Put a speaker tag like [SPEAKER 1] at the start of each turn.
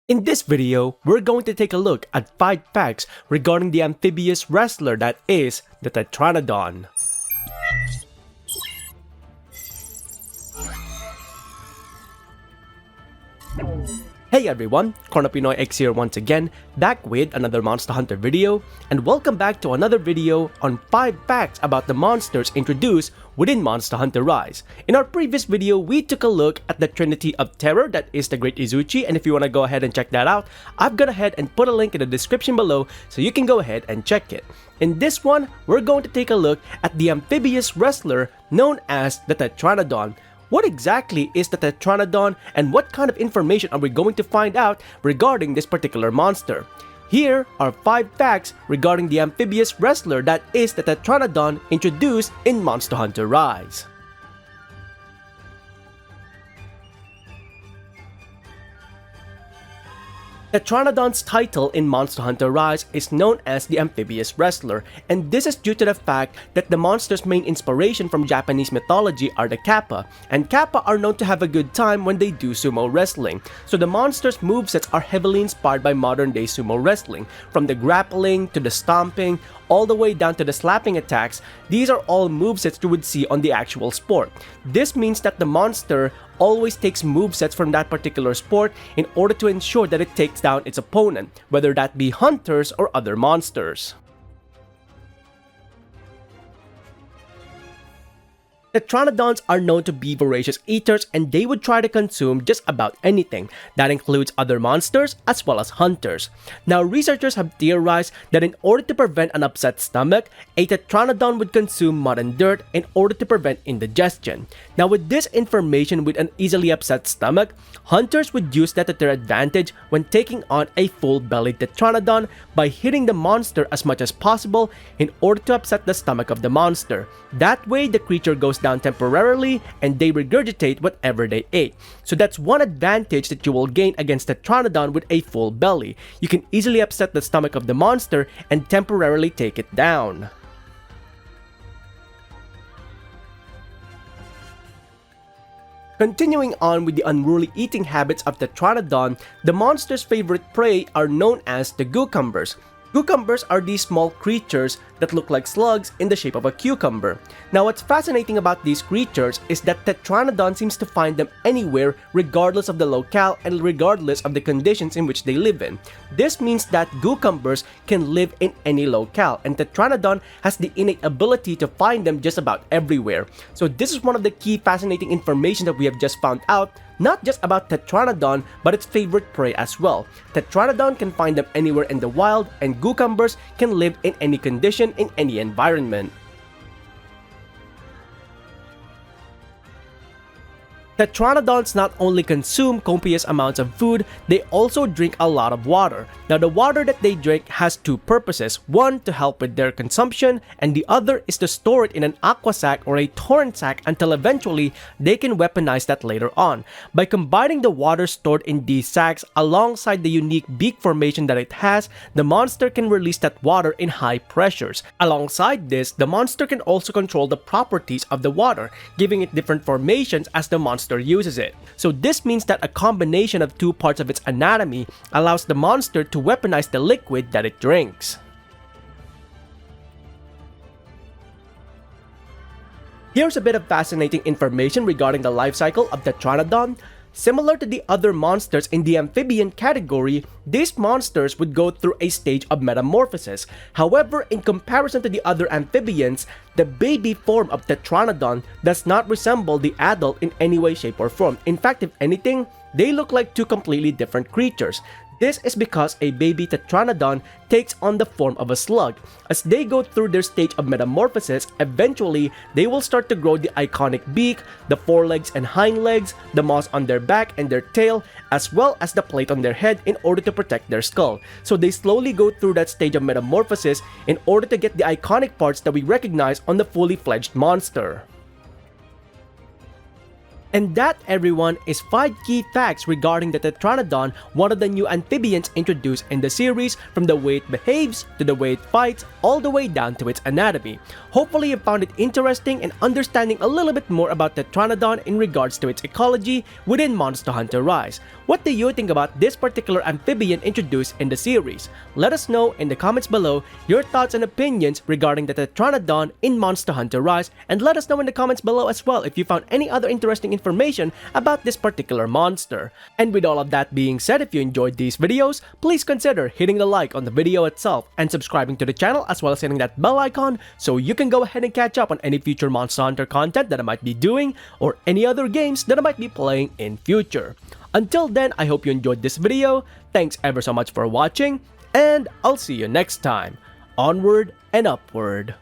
[SPEAKER 1] In this video, we're going to take a look at 5 facts regarding the amphibious wrestler that is the Tetranadon. Hey everyone, Chrono Pinoy X here once again, back with another Monster Hunter video, and welcome back to another video on 5 facts about the monsters introduced within Monster Hunter Rise. In our previous video, we took a look at the Trinity of Terror that is the Great Izuchi, and if you want to go ahead and check that out, I've gone ahead and put a link in the description below so you can go ahead and check it. In this one, we're going to take a look at the amphibious wrestler known as the Tetranadon. What exactly is the Tetranadon and what kind of information are we going to find out regarding this particular monster? Here are 5 facts regarding the amphibious wrestler that is the Tetranadon introduced in Monster Hunter Rise. Tetranadon's title in Monster Hunter Rise is known as the Amphibious Wrestler, and this is due to the fact that the monster's main inspiration from Japanese mythology are the Kappa, and Kappa are known to have a good time when they do sumo wrestling. So the monster's movesets are heavily inspired by modern-day sumo wrestling, from the grappling to the stomping, all the way down to the slapping attacks. These are all movesets you would see on the actual sport. This means that the monster always takes movesets from that particular sport in order to ensure that it takes down its opponent, whether that be hunters or other monsters. Tetranodons are known to be voracious eaters, and they would try to consume just about anything. That includes other monsters as well as hunters. Now, researchers have theorized that in order to prevent an upset stomach, a Tetranodon would consume mud and dirt in order to prevent indigestion. Now, with this information with an easily upset stomach, hunters would use that to their advantage when taking on a full-bellied Tetranodon by hitting the monster as much as possible in order to upset the stomach of the monster. That way, the creature goes down temporarily and they regurgitate whatever they ate. So that's one advantage that you will gain against Tetranodon with a full belly. You can easily upset the stomach of the monster and temporarily take it down. Continuing on with the unruly eating habits of Tetranodon, the monster's favorite prey are known as the cucumbers. Cucumbers are these small creatures that look like slugs in the shape of a cucumber. Now, what's fascinating about these creatures is that Tetranodon seems to find them anywhere regardless of the locale and regardless of the conditions in which they live in. This means that cucumbers can live in any locale, and Tetranodon has the innate ability to find them just about everywhere. So this is one of the key fascinating information that we have just found out, not just about Tetranodon, but its favorite prey as well. Tetranodon can find them anywhere in the wild, and cucumbers can live in any condition in any environment. Tetranodons not only consume copious amounts of food, they also drink a lot of water. Now, the water that they drink has 2 purposes. One, to help with their consumption, and the other is to store it in an aqua sac or a torrent sac until eventually they can weaponize that later on. By combining the water stored in these sacs alongside the unique beak formation that it has, the monster can release that water in high pressures. Alongside this, the monster can also control the properties of the water, giving it different formations as the monster uses it. So this means that a combination of 2 parts of its anatomy allows the monster to weaponize the liquid that it drinks. Here's a bit of fascinating information regarding the life cycle of Tetranodon. Similar to the other monsters in the amphibian category, these monsters would go through a stage of metamorphosis. However, in comparison to the other amphibians, the baby form of Tetranodon does not resemble the adult in any way, shape, or form. In fact, if anything, they look like 2 completely different creatures. This is because a baby Tetranodon takes on the form of a slug. As they go through their stage of metamorphosis, eventually they will start to grow the iconic beak, the forelegs and hind legs, the moss on their back and their tail, as well as the plate on their head in order to protect their skull. So they slowly go through that stage of metamorphosis in order to get the iconic parts that we recognize on the fully fledged monster. And that, everyone, is 5 key facts regarding the Tetranadon, one of the new amphibians introduced in the series, from the way it behaves, to the way it fights, all the way down to its anatomy. Hopefully you found it interesting and understanding a little bit more about Tetranadon in regards to its ecology within Monster Hunter Rise. What do you think about this particular amphibian introduced in the series? Let us know in the comments below your thoughts and opinions regarding the Tetranadon in Monster Hunter Rise, and let us know in the comments below as well if you found any other interesting information about this particular monster. And with all of that being said, if you enjoyed these videos, please consider hitting the like on the video itself and subscribing to the channel, as well as hitting that bell icon so you can go ahead and catch up on any future Monster Hunter content that I might be doing or any other games that I might be playing in future. Until then, I hope you enjoyed this video. Thanks ever so much for watching, and I'll see you next time. Onward and upward.